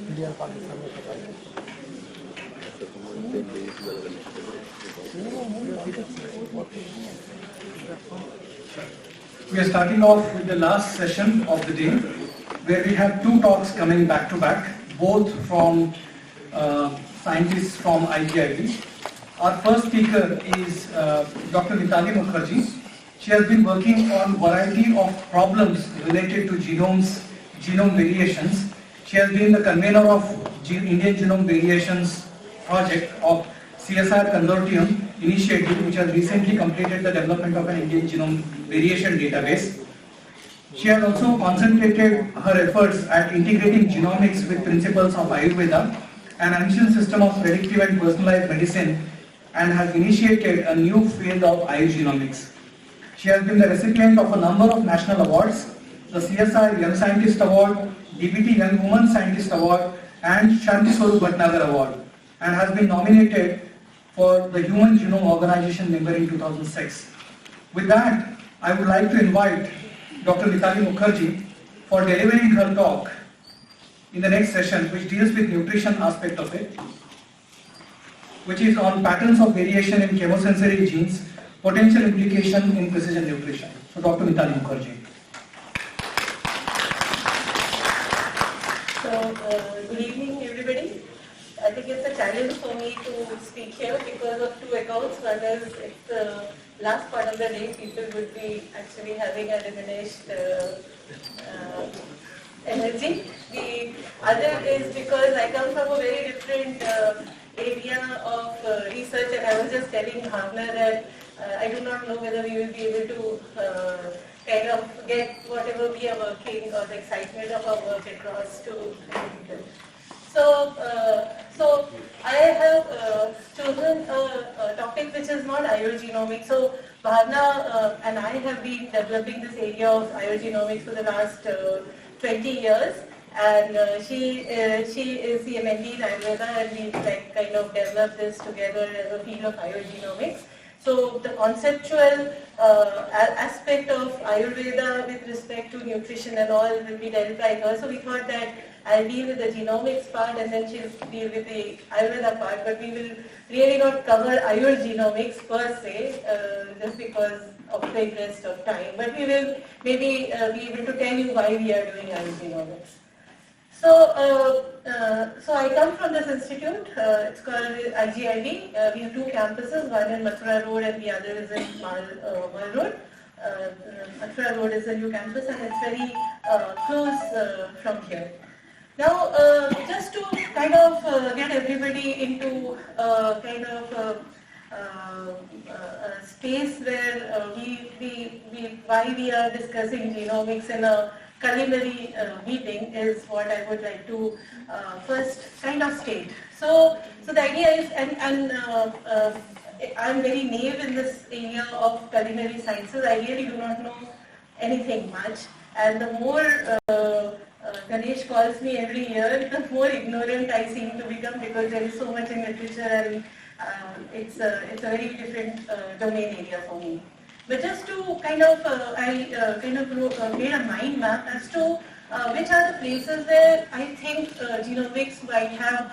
India Pakistan में पता है। We are starting off with the last session of the day, where we have two talks coming back to back, both from scientists from IGIB. Our first speaker is Dr. Mitali Mukherjee. She has been working on variety of problems related to genome variations. She has been the convener of Indian Genome Variations project of CSIR Consortium initiative, which has recently completed the development of an Indian genome variation database. She has also concentrated her efforts at integrating genomics with principles of Ayurveda, an ancient system of predictive and personalized medicine, and has initiated a new field of Ayurgenomics. She has been the recipient of a number of national awards, the CSIR Young Scientist Award, DBT Young Woman Scientist Award, and Shanti Swarup Bhatnagar Award, and has been nominated for the Human Genome Organization member in 2006. With that, I would like to invite Dr. Mitali Mukherjee for delivering her talk in the next session, which deals with nutrition aspect of it, which is on patterns of variation in chemosensory genes, potential implication in precision nutrition. So Dr. Mitali Mukherjee. So, good evening everybody. I think it's a challenge for me to speak here because of two accounts. One is it's the last part of the day, people would be actually having a diminished energy. The other is because I come from a very different area of research, and I was just telling Bhavna that I do not know whether we will be able to kind of get whatever we are working or the excitement of our work across to people. So I have chosen a topic which is not Ayurgenomics. So Bhavna and I have been developing this area of Ayurgenomics for the last 20 years, and she is the MD in Ayurveda, and we kind of developed this together as a field of Ayurgenomics. So the conceptual aspect of Ayurveda with respect to nutrition and all will be dealt by her. So we thought that I'll deal with the genomics part and then she'll deal with the Ayurveda part, but we will really not cover Ayurgenomics per se, just because of the interest of time. But we will maybe be able to tell you why we are doing Ayurgenomics. So I come from this institute. It's called IGIB. We have two campuses, one in Mathura Road and the other is in Mall Road. Mathura Road is a new campus and it's very close from here. Now, just to kind of get everybody into kind of a space where why we are discussing genomics in a culinary meeting is what I would like to first kind of state. So the idea is, and I'm very naive in this area of culinary sciences. I really do not know anything much, and the more Ganesh calls me every year, the more ignorant I seem to become, because there is so much in literature and it's a very different domain area for me. But just to kind of, I made a mind map as to which are the places where I think genomics might have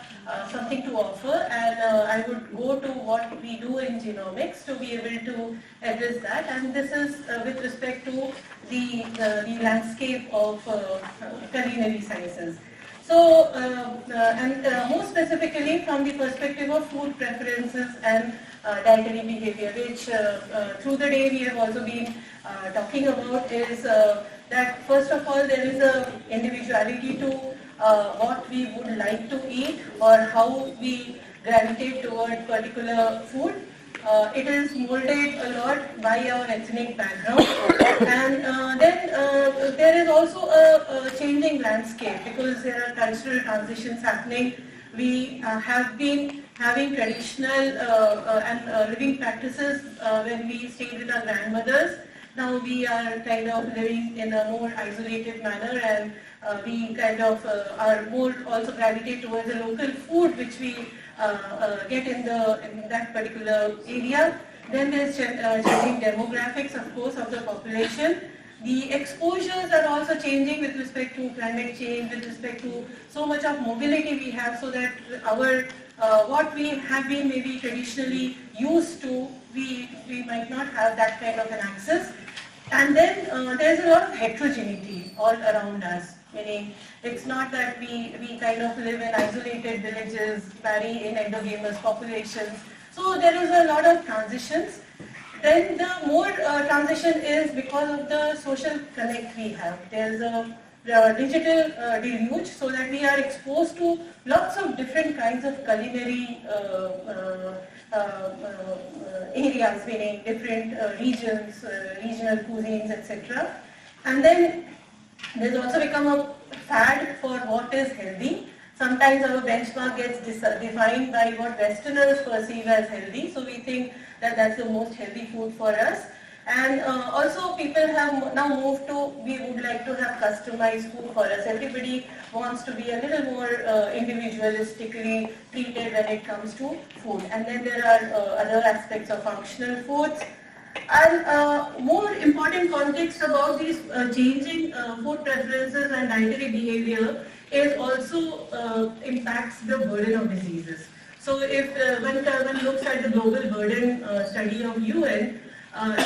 something to offer, and I would go to what we do in genomics to be able to address that. And this is with respect to the landscape of culinary sciences. So, more specifically from the perspective of food preferences and dietary behavior, which through the day we have also been talking about, is that first of all there is a individuality to what we would like to eat or how we gravitate toward particular food. It is molded a lot by our ethnic background, and then there is also a changing landscape because there are cultural transitions happening. We have been having traditional and living practices when we stayed with our grandmothers. Now we are kind of living in a more isolated manner, and we kind of are more also gravitate towards the local food which we get in that particular area. Then there's changing demographics, of course, of the population. The exposures are also changing with respect to climate change, with respect to so much of mobility we have, so that our what we have been maybe traditionally used to, we might not have that kind of an access. And then there's a lot of heterogeneity all around us, meaning it's not that we kind of live in isolated villages, marry in endogamous populations. So there is a lot of transitions. Then the more transition is because of the social connect we have. There's a digital deluge, so that we are exposed to lots of different kinds of culinary areas, meaning different regions, regional cuisines, etc. And then there's also become a fad for what is healthy. Sometimes our benchmark gets defined by what Westerners perceive as healthy, so we think that that's the most healthy food for us. And also people have now moved to, we would like to have customized food for us. Everybody wants to be a little more individualistically treated when it comes to food. And then there are other aspects of functional foods. And more important context about these changing food preferences and dietary behavior is also impacts the burden of diseases. So if when one looks at the global burden study of UN,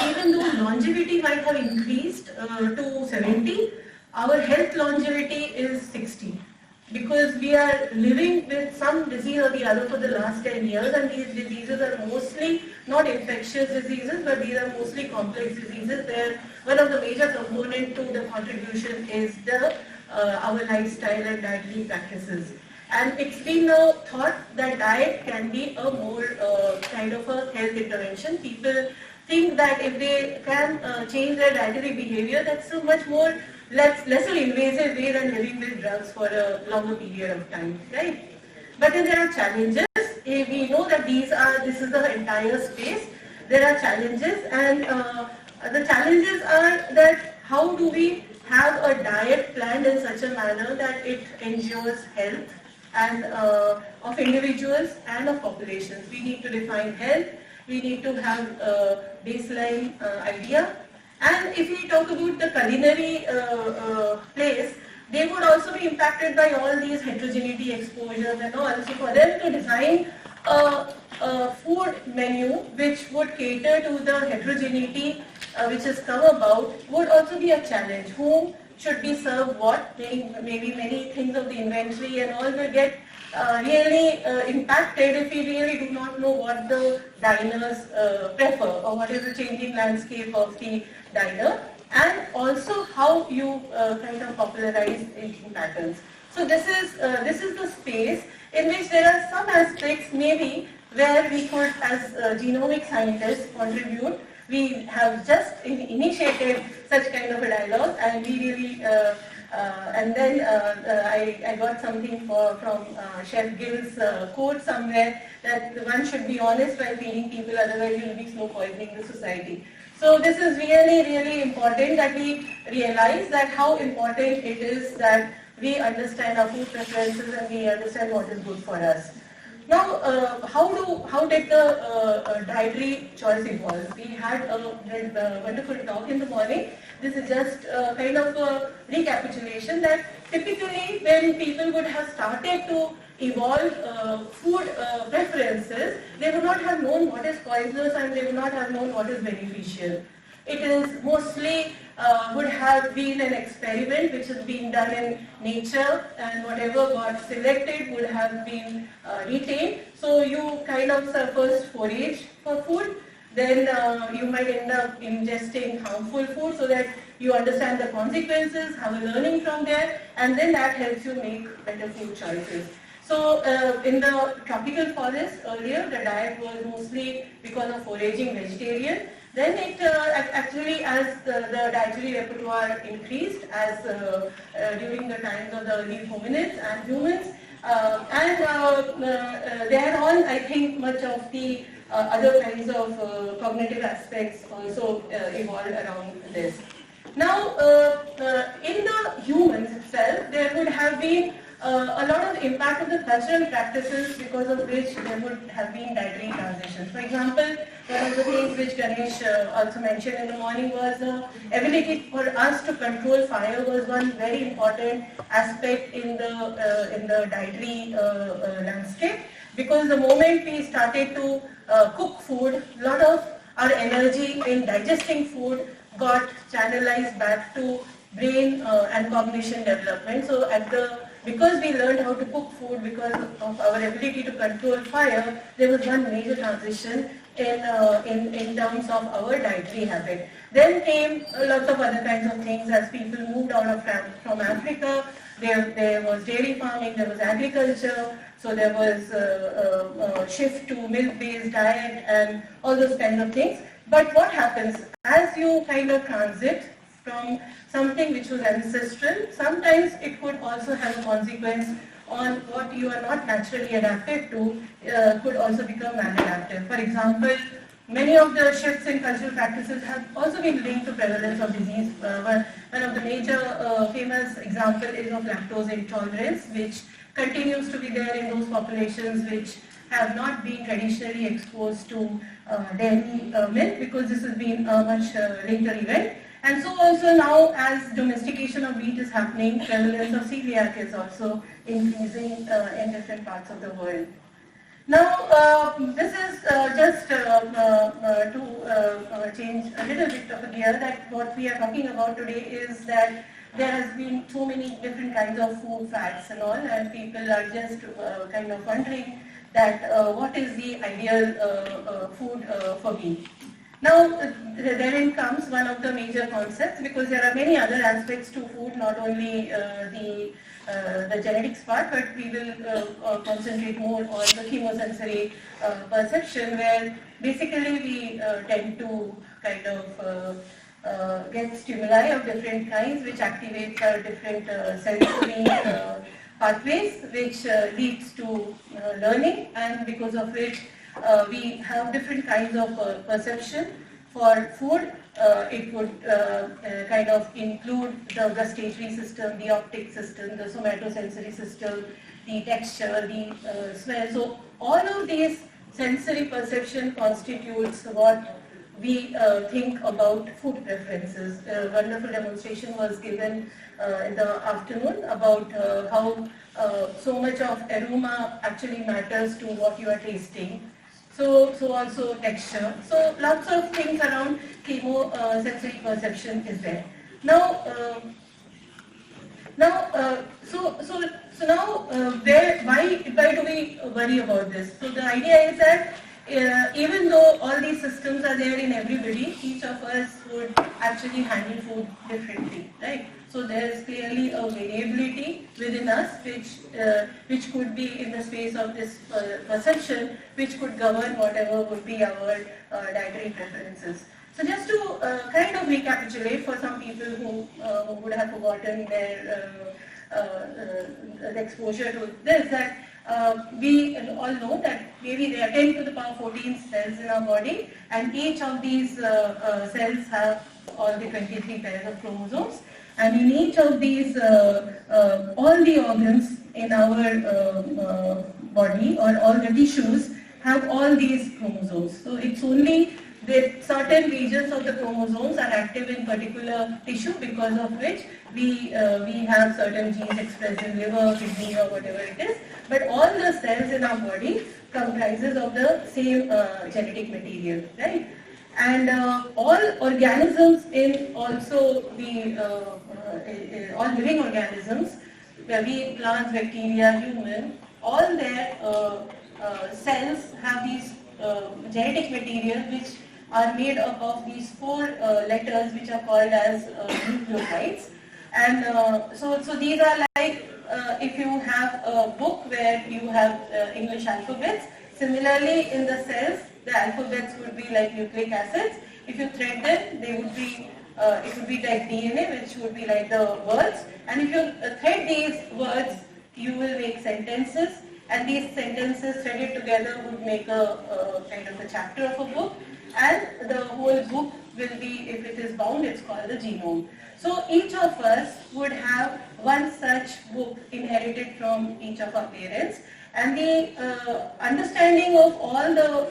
even though longevity might have increased to 70, our health longevity is 60. Because we are living with some disease or the other for the last 10 years, and these diseases are mostly not infectious diseases, but these are mostly complex diseases where one of the major components to the contribution is our lifestyle and dietary practices. And it's been now thought that diet can be a more kind of a health intervention. People think that if they can change their dietary behavior, that's a much more lesser invasive way than living with drugs for a longer period of time, right? But then there are challenges. We know that this is the entire space. There are challenges, and the challenges are that how do we have a diet planned in such a manner that it ensures health and of individuals and of populations. We need to define health. We need to have a baseline idea. And if we talk about the culinary place, they would also be impacted by all these heterogeneity exposures and all. So for them to design a food menu which would cater to the heterogeneity which has come about would also be a challenge. Whom should be served what? Maybe many things of the inventory and all will get really impacted if we really do not know what the diners prefer or what is the changing landscape of the diner, and also how you kind of popularize eating patterns. So this is the space in which there are some aspects maybe where we could, as genomic scientists, contribute. We have just initiated such kind of a dialogue, and we really and then I got something from Chef Gill's quote somewhere that one should be honest while feeding people, otherwise you will be slow poisoning the society. So this is really, really important that we realize that how important it is that we understand our food preferences and we understand what is good for us. Now, how did the dietary choice evolve? We had a wonderful talk in the morning. This is just kind of a recapitulation that typically when people would have started to evolve food preferences, they would not have known what is poisonous and they would not have known what is beneficial. It is mostly would have been an experiment which has been done in nature, and whatever got selected would have been retained. So you kind of first forage for food, then you might end up ingesting harmful food so that you understand the consequences, have a learning from there, and then that helps you make better food choices. So in the tropical forest earlier, the diet was mostly because of foraging vegetarian. Then it actually, as the dietary repertoire increased, as during the times of the early hominids and humans, thereon I think much of the other kinds of cognitive aspects also evolved around this. Now, in the humans itself, there would have been a lot of impact of the cultural practices because of which there would have been dietary transitions. For example, one of the things which Ganesh also mentioned in the morning was the ability for us to control fire was one very important aspect in the dietary landscape, because the moment we started to cook food, a lot of our energy in digesting food got channelized back to brain and cognition development. So because we learned how to cook food, because of our ability to control fire, there was one major transition in terms of our dietary habit. Then came lots of other kinds of things as people moved out of from Africa. There was dairy farming, there was agriculture, so there was a shift to milk-based diet and all those kinds of things. But what happens as you kind of transit from something which was ancestral, sometimes it could also have a consequence on what you are not naturally adapted to, could also become maladaptive. For example, many of the shifts in cultural practices have also been linked to prevalence of disease. One of the major famous example is of lactose intolerance, which continues to be there in those populations which have not been traditionally exposed to dairy milk, because this has been a much later event. And so also now, as domestication of wheat is happening, prevalence of celiac is also increasing in different parts of the world. Now, this is just to change a little bit of a gear, that what we are talking about today is that there has been so many different kinds of food fats and all, and people are just kind of wondering that what is the ideal food for me. Now, therein comes one of the major concepts, because there are many other aspects to food, not only the genetics part, but we will concentrate more on the chemosensory perception, where basically we tend to kind of get stimuli of different kinds which activates our different sensory pathways, which leads to learning, and because of which we have different kinds of perception for food. It would kind of include the gustatory system, the optic system, the somatosensory system, the texture, the smell. So all of these sensory perception constitutes what we think about food preferences. A wonderful demonstration was given in the afternoon about how so much of aroma actually matters to what you are tasting. So also texture. So lots of things around chemosensory perception is there. Now, why do we worry about this? So the idea is that even though all these systems are there in everybody, each of us would actually handle food differently, right? So there is clearly a variability within us, which could be in the space of this perception, which could govern whatever would be our dietary preferences. So just to kind of recapitulate for some people who would have forgotten their exposure to this, that we all know that maybe there are 10 to the power 14 cells in our body, and each of these cells have all the 23 pairs of chromosomes. And in each of these, all the organs in our body, or all the tissues, have all these chromosomes. So it's only that certain regions of the chromosomes are active in particular tissue, because of which we have certain genes expressed in liver, kidney, or whatever it is. But all the cells in our body comprises of the same genetic material, right? And all organisms in also the all living organisms, be plants, bacteria, human, all their cells have these genetic material which are made up of these 4 letters which are called as nucleotides. And so these are like if you have a book where you have English alphabets, similarly in the cells the alphabets would be like nucleic acids. If you thread them, they would be it would be like DNA, which would be like the words. And if you thread these words, you will make sentences, and these sentences threaded together would make a kind of a chapter of a book, and the whole book will be, if it is bound, it's called the genome. So each of us would have one such book inherited from each of our parents, and the understanding of all the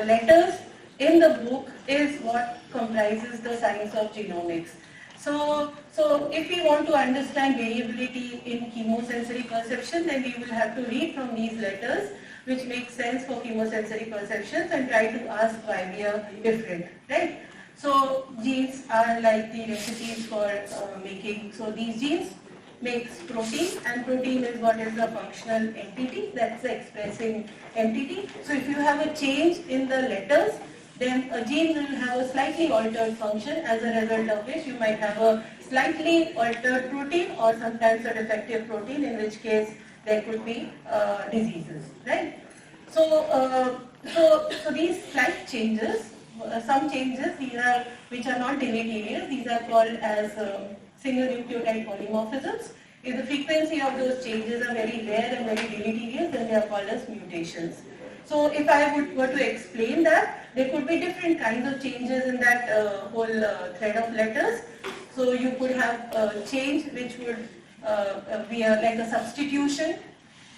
letters in the book is what comprises the science of genomics. So if we want to understand variability in chemosensory perception, then we will have to read from these letters, which makes sense for chemosensory perceptions, and try to ask why we are different, right? So genes are like the recipes for making. So these genes makes protein, and protein is what is the functional entity, that's the expressing entity. So if you have a change in the letters, then a gene will have a slightly altered function, as a result of which you might have a slightly altered protein or sometimes a defective protein, in which case there could be diseases, right? So these slight changes, some changes which are not deleterious, these are called as single nucleotide polymorphisms. If the frequency of those changes are very rare and very deleterious, then they are called as mutations. So if I were to explain that, there could be different kinds of changes in that whole thread of letters. So you could have a change which would be like a substitution,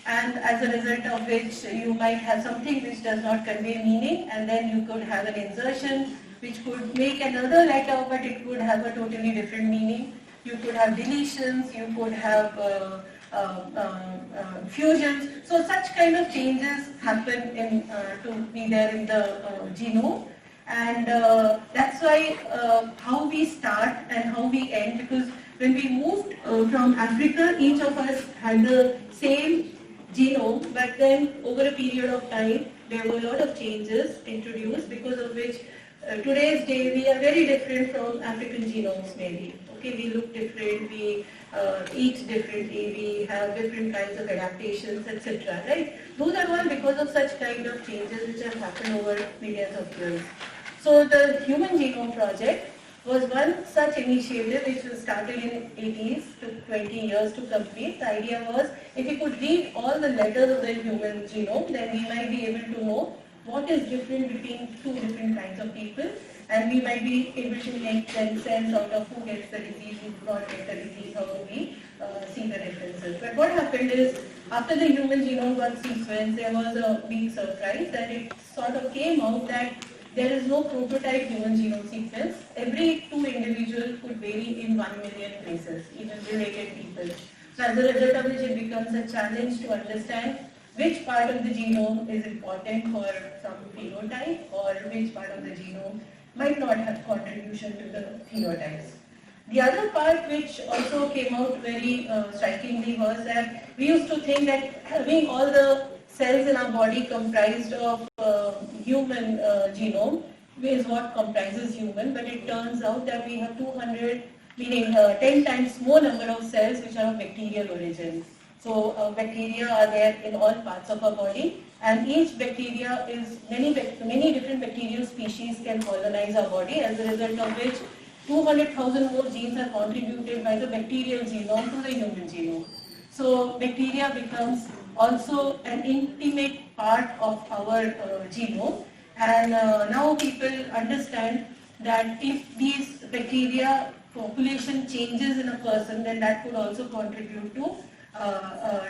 and as a result of which you might have something which does not convey meaning, and then you could have an insertion which could make another letter, but it would have a totally different meaning. You could have deletions, you could have fusions. So such kind of changes happen to be there in the genome, and that's why how we start and how we end, because when we moved from Africa, each of us had the same genome, but then over a period of time there were a lot of changes introduced, because of which today's day we are very different from African genomes maybe. Okay, we look different, we eat differently, we have different kinds of adaptations, etc. Right? Those are all because of such kind of changes which have happened over millions of years. So the Human Genome Project was one such initiative which was started in 80s, took 20 years to complete. The idea was, if we could read all the letters of the human genome, then we might be able to know what is different between two different kinds of people, and we might be able to make sense out of who gets the disease, who does not get the disease, how do we see the differences. But what happened is, after the human genome got sequenced, there was a big surprise that it sort of came out that there is no prototype human genome sequence. Every two individuals could vary in 1 million places, even related people. So as a result of which, it becomes a challenge to understand which part of the genome is important for some phenotype, or which part of the genome might not have contribution to the phenotypes. The other part which also came out very strikingly was that we used to think that having all the cells in our body comprised of human genome is what comprises human, but it turns out that we have 200, meaning 10 times more number of cells which are of bacterial origin. So bacteria are there in all parts of our body, and each bacteria is, many different bacterial species can colonize our body, as a result of which 200,000 more genes are contributed by the bacterial genome to the human genome. So bacteria becomes also an intimate part of our genome, and now people understand that if these bacteria population changes in a person, then that could also contribute to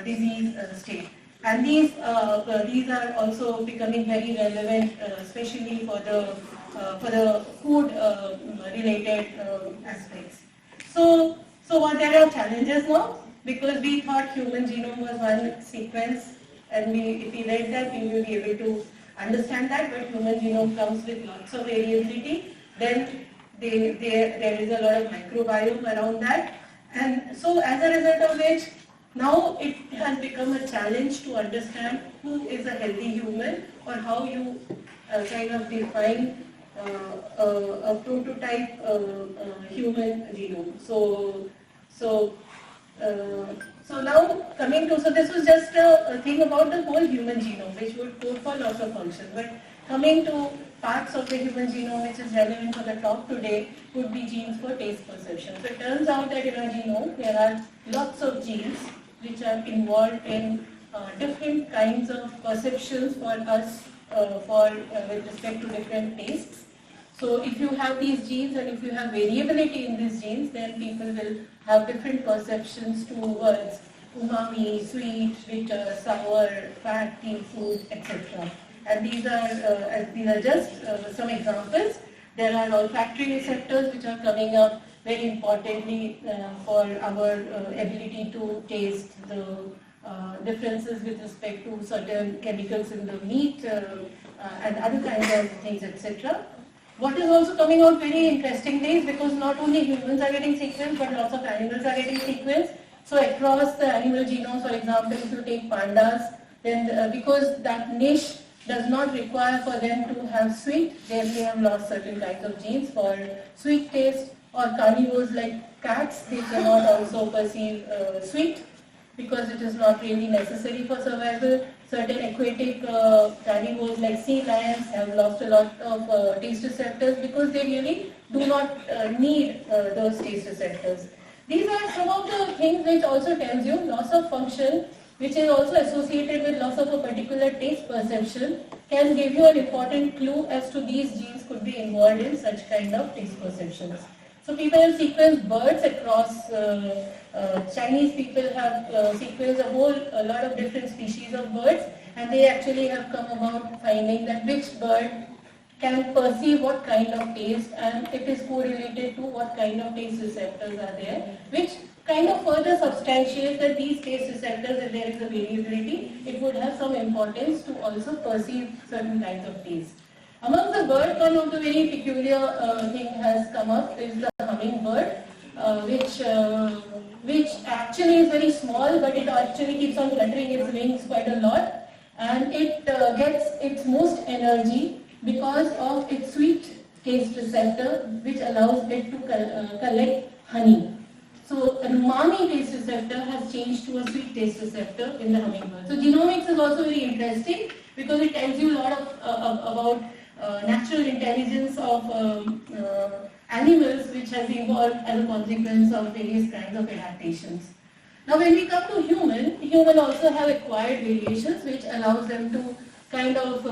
disease state. And these are also becoming very relevant, especially for the food related aspects. So there are challenges now, because we thought human genome was one sequence, and if we read that, we will be able to understand that. But human genome comes with lots of variability. Then there is a lot of microbiome around that, and so as a result of which, now it has become a challenge to understand who is a healthy human, or how you kind of define a prototype human genome. So now coming to, so this was just a thing about the whole human genome, which would code for lots of functions. But coming to parts of the human genome which is relevant for the talk today would be genes for taste perception. So it turns out that in our genome there are lots of genes which are involved in different kinds of perceptions for us with respect to different tastes. So if you have these genes and if you have variability in these genes, then people will have different perceptions towards umami, sweet, bitter, sour, fatty food, etc. And these are just some examples. There are olfactory receptors which are coming up very importantly for our ability to taste the differences with respect to certain chemicals in the meat and other kinds of things, etc. What is also coming out very interestingly is because not only humans are getting sequenced, but lots of animals are getting sequenced. So across the animal genome, for example, if you take pandas, then because that niche does not require for them to have sweet, they may have lost certain kinds of genes for sweet taste, or carnivores like cats, they cannot also perceive sweet because it is not really necessary for survival. Certain aquatic carnivores like sea lions have lost a lot of taste receptors because they really do not need those taste receptors. These are some of the things which also tells you loss of function, which is also associated with loss of a particular taste perception, can give you an important clue as to these genes could be involved in such kind of taste perceptions. So people have sequenced birds across, Chinese people have sequenced a lot of different species of birds, and they actually have come about finding that which bird can perceive what kind of taste, and it is correlated to what kind of taste receptors are there, which kind of further substantiates that these taste receptors, if there is a variability, it would have some importance to also perceive certain kinds of taste. Among the birds, one of the very peculiar thing has come up is the hummingbird, which actually is very small, but it actually keeps on fluttering its wings quite a lot, and it gets its most energy because of its sweet taste receptor, which allows it to collect honey. So an umami taste receptor has changed to a sweet taste receptor in the hummingbird. So genomics is also very interesting because it tells you a lot about natural intelligence of animals which has evolved as a consequence of various kinds of adaptations. Now when we come to human also have acquired variations which allows them to kind of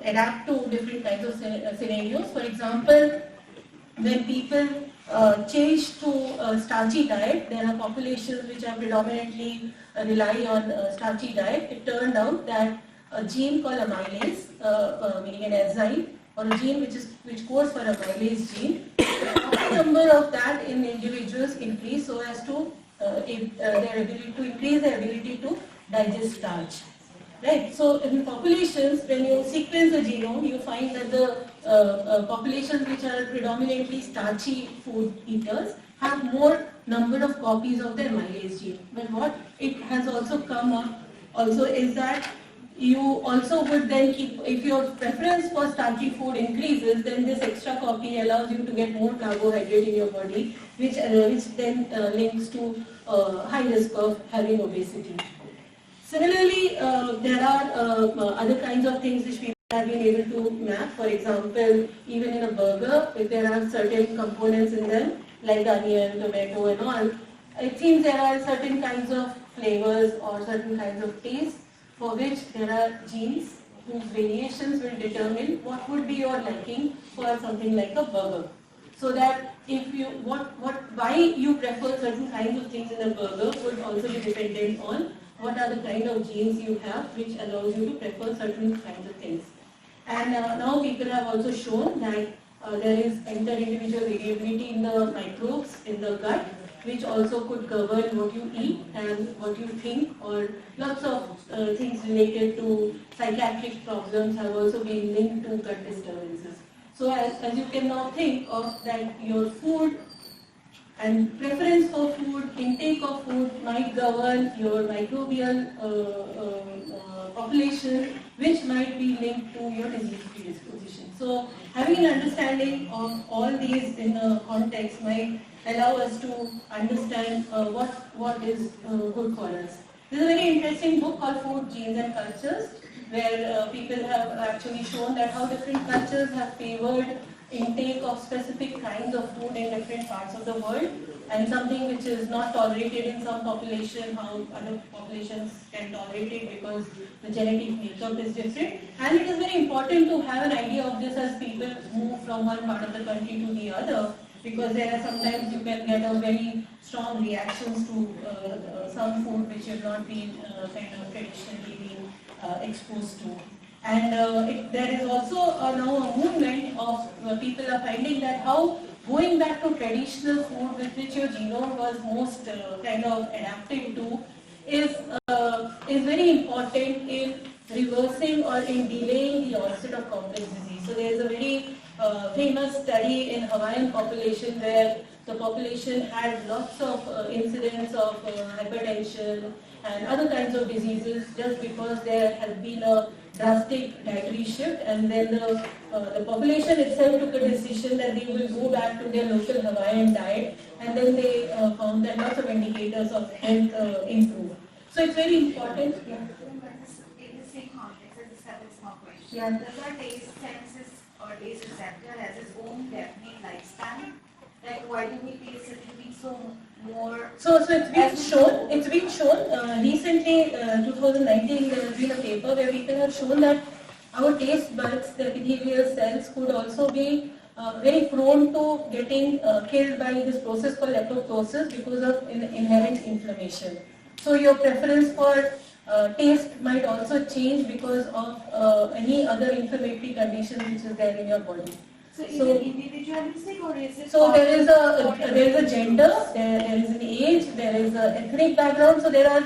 adapt to different kinds of scenarios. For example, when people change to a starchy diet, there are populations which are predominantly rely on starchy diet. It turned out that a gene called amylase, meaning an enzyme, or a gene which codes for a amylase gene, the number of that in individuals increase so as to their ability to increase their ability to digest starch. Right. So in populations, when you sequence the genome, you find that the populations which are predominantly starchy food eaters have more number of copies of their amylase gene. But what it has also come up also is that you also would then keep, if your preference for starchy food increases, then this extra copy allows you to get more carbohydrate in your body, which then links to high risk of having obesity. Similarly, there are other kinds of things which people have been able to map. For example, even in a burger, if there are certain components in them, like onion, tomato and all, it seems there are certain kinds of flavors or certain kinds of tastes for which there are genes whose variations will determine what would be your liking for something like a burger. So that if you, why you prefer certain kinds of things in a burger would also be dependent on what are the kind of genes you have which allows you to prefer certain kinds of things. And now people have also shown that there is inter-individual variability in the microbes in the gut, which also could govern what you eat and what you think, or lots of things related to psychiatric problems have also been linked to gut disturbances. So as you can now think of that, your food and preference for food, intake of food might govern your microbial population, which might be linked to your disease predisposition. So having an understanding of all these in a context might allow us to understand what is good for us. This is a very interesting book called Food, Genes and Cultures, where people have actually shown that how different cultures have favored intake of specific kinds of food in different parts of the world, and something which is not tolerated in some population, how other populations can tolerate it because the genetic makeup is different. And it is very important to have an idea of this as people move from one part of the country to the other, because there are sometimes you can get a very strong reactions to some food which have not been kind of traditionally been exposed to. And there is also now a movement of people are finding that how going back to traditional food with which your genome was most kind of adapted to is very important in reversing or in delaying the onset of complex disease. So there is a very famous study in Hawaiian population where the population had lots of incidents of hypertension and other kinds of diseases just because there has been a drastic dietary shift, and then the population itself took a decision that they will go back to their local Hawaiian diet, and then they found that lots of indicators of health improved. So it's very important. Yeah. In the same context, as a separate small question. Yeah. Does our taste senses or taste receptor has its own definite lifespan? Like why do we taste certain things so more? So it's been shown recently, 2019, there has been a paper where people have shown that our taste buds, the epithelial cells, could also be very prone to getting killed by this process called leptosporosis because of inherent inflammation. So your preference for taste might also change because of any other inflammatory condition which is there in your body. So is it individualistic or is it? So there is a gender, there is an age, there is an ethnic background. So there are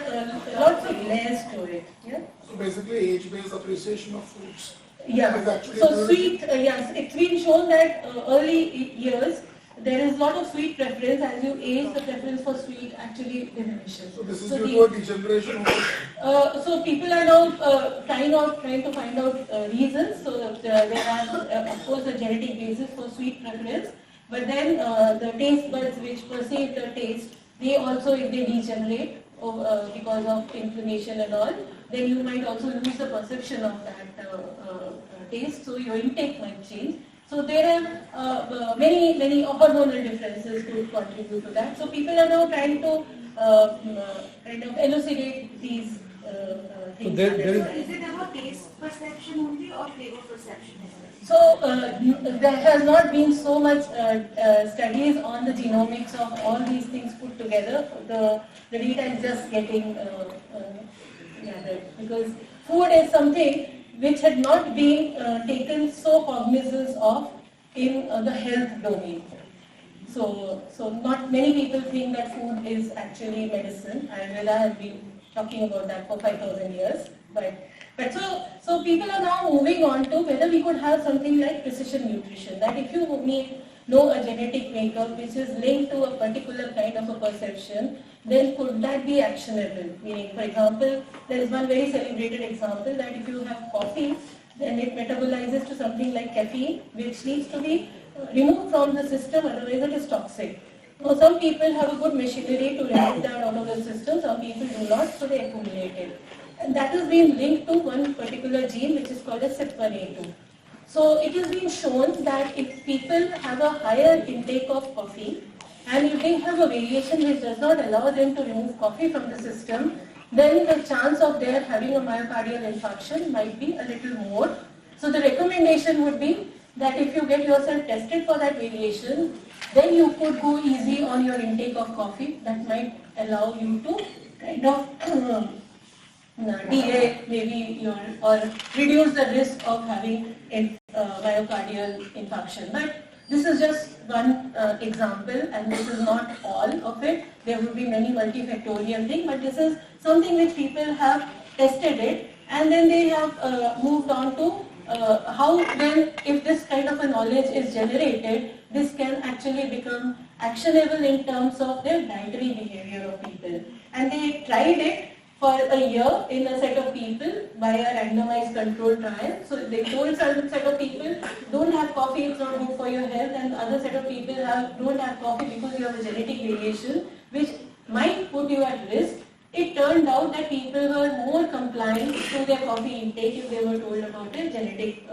lots of layers to it. Yeah. So basically, age-based appreciation of foods. Yeah. Is actually So sweet. Yes, it's been shown that early years there is a lot of sweet preference. As you age, the preference for sweet actually diminishes. So this is due to a degeneration of so people are now trying to find out reasons. So there are of course a genetic basis for sweet preference, but then the taste buds which perceive the taste, they also, if they degenerate because of inflammation and all, then you might also lose the perception of that taste. So your intake might change. So there are many hormonal differences to contribute to that. So people are now trying to kind of elucidate these things. So is it about taste perception only or flavor perception as So well? there has not been so much studies on the genomics of all these things put together. The data is just getting gathered because food is something which had not been taken so cognizance of in the health domain. So not many people think that food is actually medicine, and I have been talking about that for 5,000 years. But so people are now moving on to whether we could have something like precision nutrition, that if you know a genetic makeup which is linked to a particular kind of a perception, then could that be actionable? Meaning, for example, there is one very celebrated example that if you have coffee, then it metabolizes to something like caffeine, which needs to be removed from the system, otherwise it is toxic. Now, some people have a good machinery to remove that out of the system, some people do not, so they accumulate it. And that has been linked to one particular gene which is called as CYP1A2. So it has been shown that if people have a higher intake of coffee, and if they have a variation which does not allow them to remove coffee from the system, then the chance of their having a myocardial infarction might be a little more. So the recommendation would be that if you get yourself tested for that variation, then you could go easy on your intake of coffee. That might allow you to kind of delay maybe or reduce the risk of having myocardial infarction. But this is just one example, and this is not all of it. There will be many multifactorial things, but this is something which people have tested it, and then they have moved on to how then, if this kind of a knowledge is generated, this can actually become actionable in terms of their dietary behavior of people. And they tried it for a year in a set of people by a randomized controlled trial. So they told certain set of people, don't have coffee, it's not good for your health, and the other set of people don't have coffee because you have a genetic variation which might put you at risk it turned out that people were more compliant to their coffee intake if they were told about their genetic.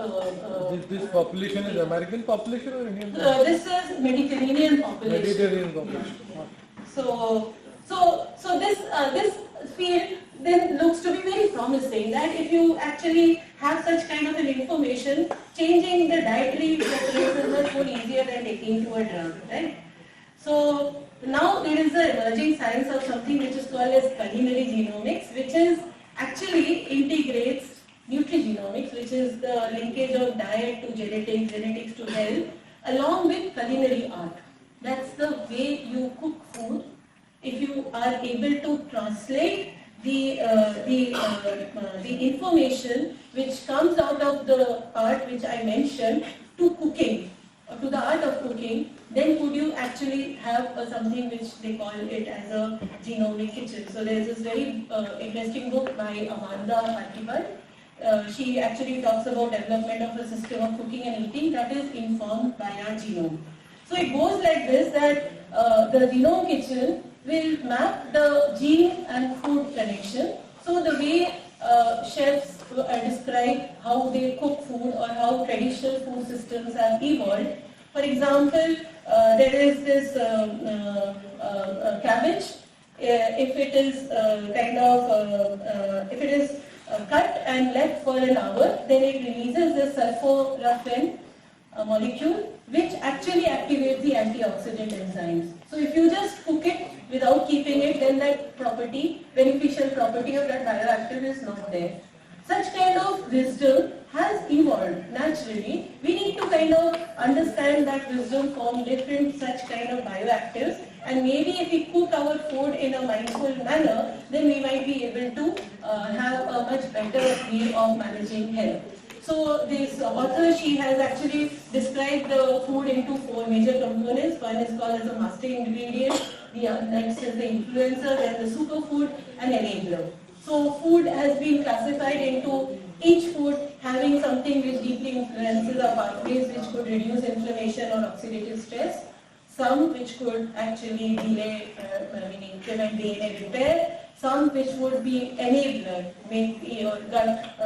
This population is American population or Indian? This is Mediterranean population. Mediterranean population. So this field then looks to be very promising, that if you actually have such kind of an information, changing the dietary preferences is much more easier than taking to a drug, right? So now there is the emerging science of something which is called as culinary genomics, which is actually integrates nutrigenomics, which is the linkage of diet to genetics, genetics to health, along with culinary art. That's the way you cook food. If you are able to translate the information which comes out of the art which I mentioned to cooking, or to the art of cooking, then could you actually have something which they call it as a genomic kitchen. So there is this very interesting book by Amanda Archibald. She actually talks about development of a system of cooking and eating that is informed by our genome. So it goes like this, that the genome kitchen will map the gene and food connection. So the way chefs describe how they cook food or how traditional food systems have evolved. For example, there is this cabbage. If it is if it is cut and left for an hour, then it releases this sulforaphan molecule, which actually activates the antioxidant enzymes. So if you just cook it without keeping it, then that property, beneficial property of that bioactive is not there. Such kind of wisdom has evolved naturally. We need to kind of understand that wisdom from different such kind of bioactives, and maybe if we cook our food in a mindful manner, then we might be able to have a much better way of managing health. So this author, she has actually described the food into 4 major components. One is called as a master ingredient, the next is the influencer, then the superfood and enabler. So food has been classified into each food having something which deeply influences our pathways, which could reduce inflammation or oxidative stress. Some which could actually delay, meaning prevent DNA repair. Some which would be enabler, make your gut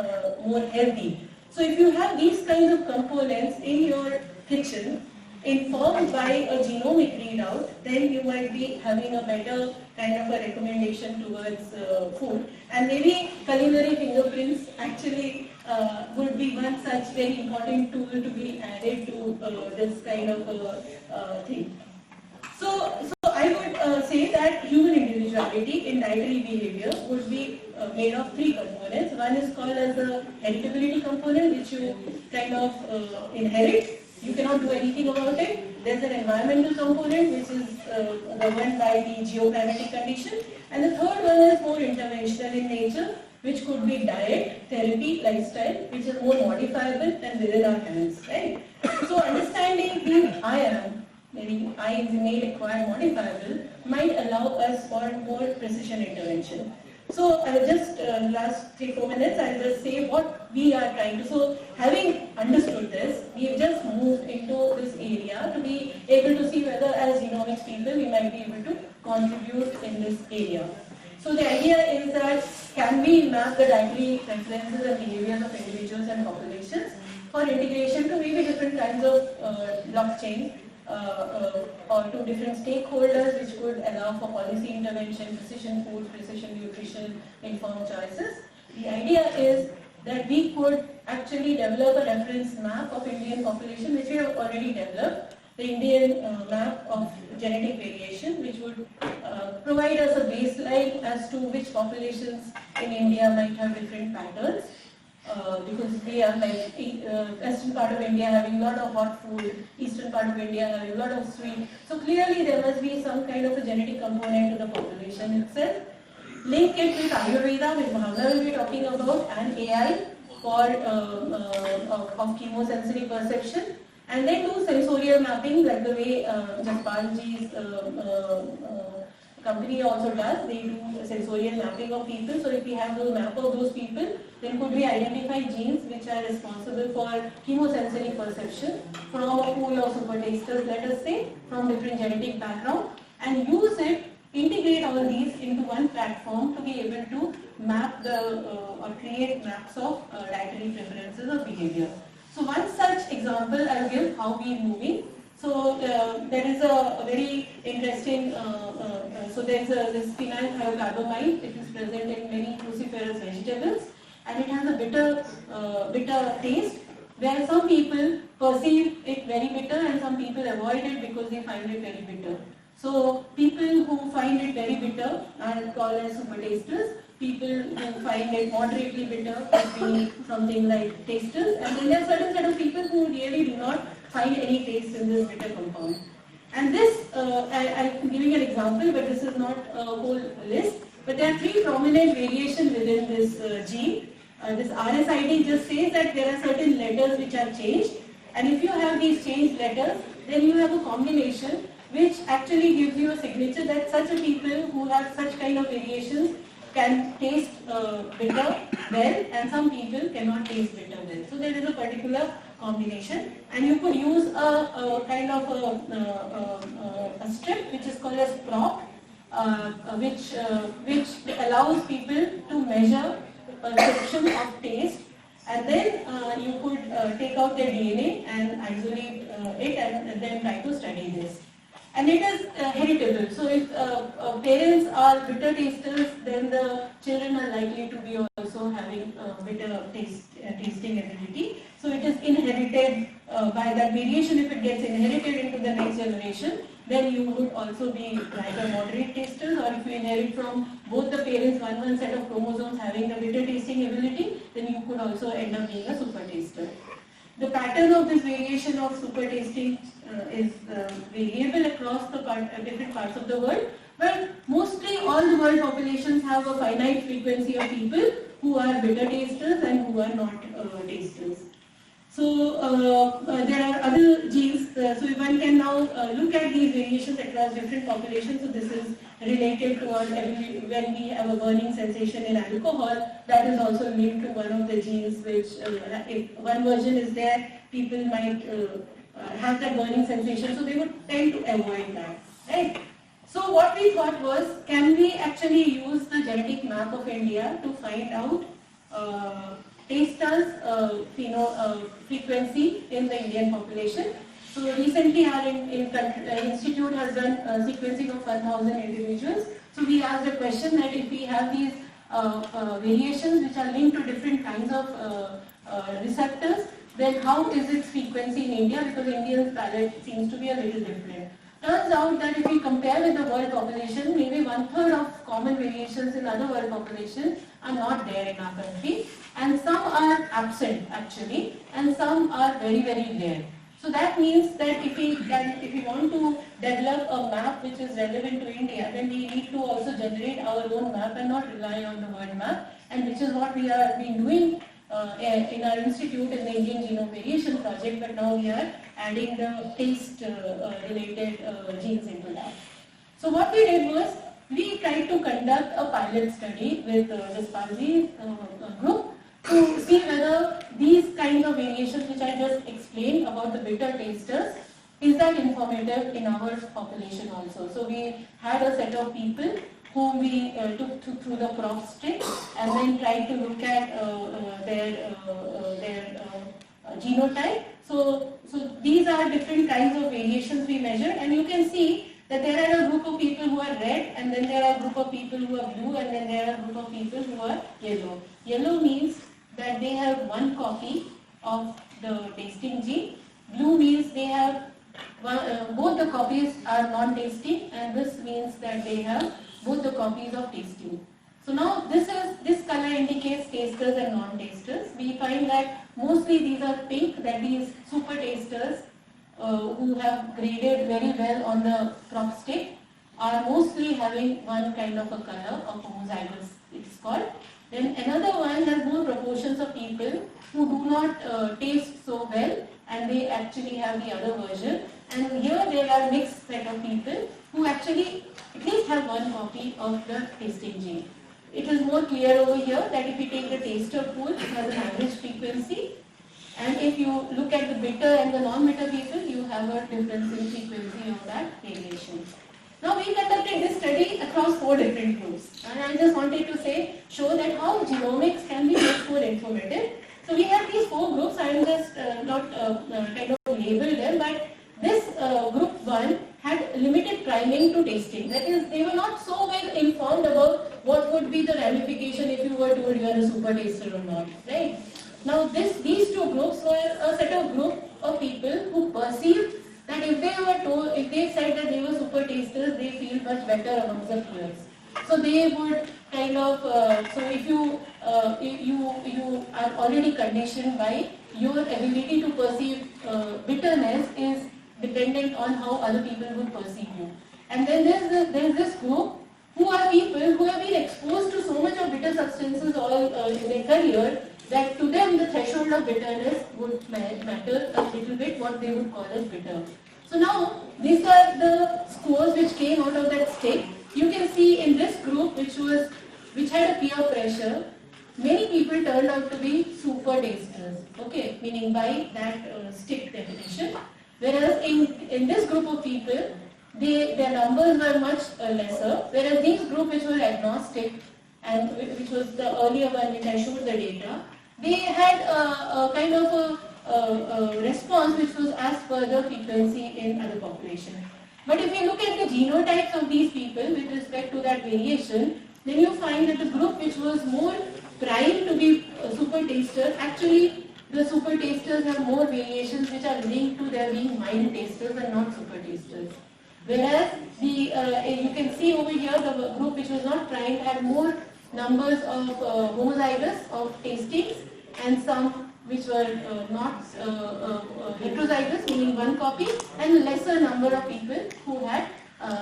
more healthy. So if you have these kinds of components in your kitchen, informed by a genomic readout, then you might be having a better kind of a recommendation towards food. And maybe culinary fingerprints actually would be one such very important tool to be added to this kind of thing. So I would say that human individuality in dietary behavior would be made of 3 components. One is called as the heritability component, which you kind of inherit. You cannot do anything about it. There's an environmental component, which is governed by the geoclimatic condition. And the third one is more interventional in nature, which could be diet, therapy, lifestyle, which is more modifiable and within our hands, right? So understanding the I am, meaning I is innate, acquired, modifiable, might allow us for more precision intervention. So just last 3-4 minutes, I'll just say what we are trying to. So having understood this, we've just moved into this area to be able to see whether as genomics people we might be able to contribute in this area. So the idea is that can we map the dietary preferences and behaviors of individuals and populations for integration to maybe different kinds of blockchain or to different stakeholders, which could allow for policy intervention, precision food, precision nutrition, informed choices. The idea is that we could actually develop a reference map of Indian population, which we have already developed, the Indian map of genetic variation, which would provide us a baseline as to which populations in India might have different patterns. Because we are like western part of India having a lot of hot food, eastern part of India having a lot of sweet. So clearly there must be some kind of a genetic component to the population itself. Link it with Ayurveda, which Bhavna will be talking about, and AI for of chemosensory perception, and then do sensorial mapping like the way Jaspalji's company also does. They do sensorial mapping of people. So if we have the map of those people, then could we identify genes which are responsible for chemosensory perception from a pool of super tasters, let us say, from different genetic background, and use it integrate all these into one platform to be able to map the or create maps of dietary preferences or behavior. So one such example I'll give how we are moving. So there is a very interesting, so there is this phenylcarbamide. It is present in many cruciferous vegetables, and it has a bitter taste, where some people perceive it very bitter and some people avoid it because they find it very bitter. So people who find it very bitter are called as super tasters. People who find it moderately bitter could be something like tasters, and then there are certain set of people who really do not find any taste in this bitter compound. And this, I'm giving an example, but this is not a whole list. But there are three prominent variations within this gene. This RSID just says that there are certain letters which are changed, and if you have these changed letters, then you have a combination which actually gives you a signature that such a people who have such kind of variations can taste bitter well, and some people cannot taste bitter well. So there is a particular combination, and you could use a kind of a strip which is called as prop, which allows people to measure perception of taste, and then you could take out their DNA and isolate it and then try to study this. And it is heritable. So if parents are bitter tasters, then the children are likely to be also having bitter tasting ability. So it is inherited by that variation. If it gets inherited into the next generation, then you would also be either moderate tasters, or if you inherit from both the parents one set of chromosomes having the bitter tasting ability, then you could also end up being a super taster. The pattern of this variation of super tasting is variable across the different parts of the world, but mostly all the world populations have a finite frequency of people who are bitter tasters and who are not tasters. So there are other genes, so one can now look at these variations across different populations. So this is related to our when we have a burning sensation in alcohol, that is also linked to one of the genes which, if one version is there, people might have that burning sensation, so they would tend to avoid that, right? So what we thought was, can we actually use the genetic map of India to find out tastes frequency in the Indian population? So recently our institute has done sequencing of 1,000 individuals. So we asked a question that if we have these variations which are linked to different kinds of receptors, then how is its frequency in India, because Indians' palate seems to be a little different. Turns out that if we compare with the world population, maybe 1/3 of common variations in other world populations are not there in our country, and some are absent actually, and some are very, very rare. So that means that if we want to develop a map which is relevant to India, then we need to also generate our own map and not rely on the world map, and which is what we are been doing in our institute in the Indian Genome Variation Project, but now we are adding the taste related genes into that. So what we did was, we tried to conduct a pilot study with Jaspalji's group to see whether these kinds of variations which I just explained about the bitter tasters, is that informative in our population also. So we had a set of people whom we took through the prop stick and then tried to look at their genotype. So these are different kinds of variations we measured, and you can see that there are a group of people who are red, and then there are a group of people who are blue, and then there are a group of people who are yellow. Yellow means that they have one copy of the tasting gene. Blue means they have both the copies are non-tasting, and this means that they have both the copies of tasting. So now this color indicates tasters and non-tasters. We find that mostly these are pink, that these super tasters who have graded very well on the prop stick are mostly having one kind of a color of homozygous, it's called. Then another one has more proportions of people who do not taste so well, and they actually have the other version. And here there are mixed set of people who actually at least have one copy of the tasting gene. It is more clear over here that if you take the taster pool, it has an average frequency, and if you look at the bitter and the non-bitter people, you have a difference in frequency of that variation. Now we conducted this study across 4 different groups, and I just wanted to show that how genomics can be much more informative. So we have these 4 groups. I will just not kind of label them, but this group 1 had limited priming to tasting. That is, they were not so well informed about what would be the ramification if you were told you are a super taster or not, right? Now these 2 groups were a set of group of people who perceived that if they said that they were super tasters, they feel much better amongst the peers. So they would kind of, so if you are already conditioned by your ability to perceive bitterness is dependent on how other people will perceive you. And then there's this group who are people who have been exposed to so much of bitter substances all in their career that to them the threshold of bitterness would matter a little bit, what they would call as bitter. So now these are the scores which came out of that stick. You can see in this group which had a peer pressure, many people turned out to be super tasters, okay, meaning by that stick definition. Whereas in this group of people, their numbers were much lesser, whereas these group which were agnostic and which was the earlier one which I showed the data, they had a kind of a response which was as per the frequency in other population. But if you look at the genotypes of these people with respect to that variation, then you find that the group which was more primed to be super taster, actually the super tasters have more variations which are linked to their being mild tasters and not super tasters. Whereas you can see over here the group which was not primed had more numbers of homozygous of tastings and some which were not heterozygous, meaning 1 copy, and lesser number of people who had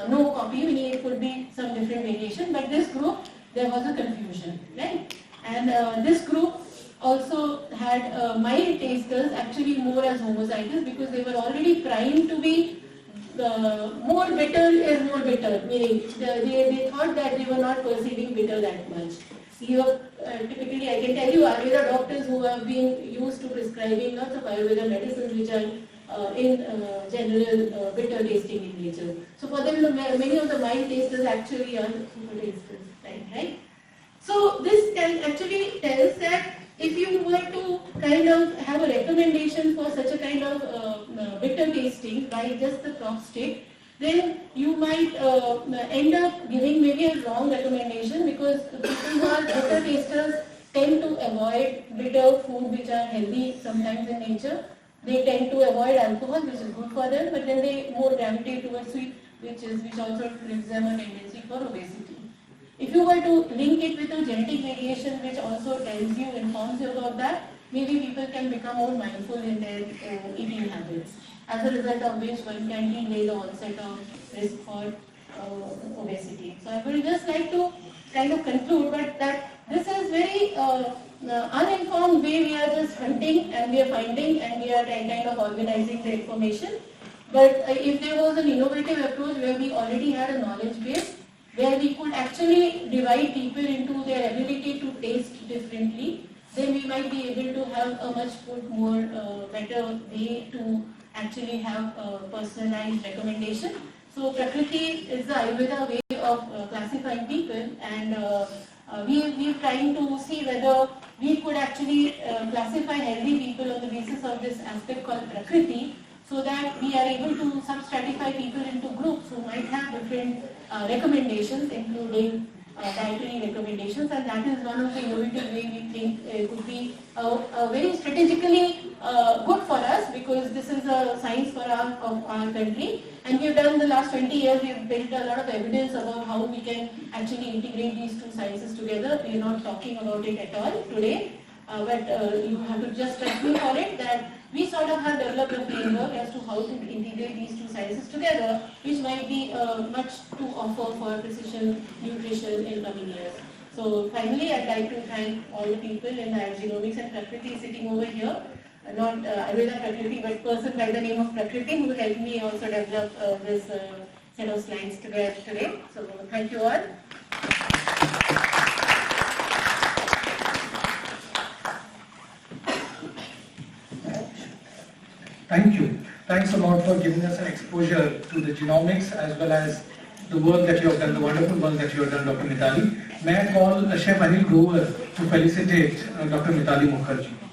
no copy, meaning it could be some different variation. But this group, there was a confusion, right? And this group also had mild tasters, actually more as homozygous, because they were already primed to be more bitter is more bitter, meaning they thought that they were not perceiving bitter that much. Typically, I can tell you, Ayurveda doctors who have been used to prescribing lots of Ayurveda medicines which are in general bitter tasting in nature. So for them, many of the mild tasters actually are super tasters, right? So this actually tells that if you were to kind of have a recommendation for such a kind of bitter tasting by just the crop stick, then you might end up giving maybe a wrong recommendation, because people who are bitter tasters tend to avoid bitter food which are healthy sometimes in nature. They tend to avoid alcohol, which is good for them, but then they more gravitate towards sweet, which also gives them a tendency for obesity. If you were to link it with a genetic variation which also tells you, informs you about that, maybe people can become more mindful in their eating habits, as a result of which one can delay the onset of risk for obesity. So I would just like to kind of conclude, but that this is very uninformed way we are just hunting and we are finding and we are kind of organizing the information. But if there was an innovative approach where we already had a knowledge base, where we could actually divide people into their ability to taste differently, then we might be able to have a much more better way to actually have a personalized recommendation. So Prakriti is the Ayurveda way of classifying people, and we are trying to see whether we could actually classify healthy people on the basis of this aspect called Prakriti, so that we are able to sub-stratify people into groups who might have different recommendations, including dietary recommendations, and that is one of the innovative way we think could be very strategically good for us, because this is a science for our country, and we have done the last 20 years, we have built a lot of evidence about how we can actually integrate these two sciences together. We are not talking about it at all today, but you have to just trust me for it, that we sort of have developed a framework as to how to integrate these two sciences together, which might be much to offer for precision nutrition in coming years. So finally, I'd like to thank all the people in the Genomics and Prakriti sitting over here, not Ayurveda Prakriti, but person by the name of Prakriti who helped me also develop this set of slides today. So thank you all. Thank you. Thanks a lot for giving us an exposure to the genomics as well as the work that you have done, the wonderful work that you have done, Dr. Mitali. May I call Chef Anil Grover to felicitate Dr. Mitali Mukherjee.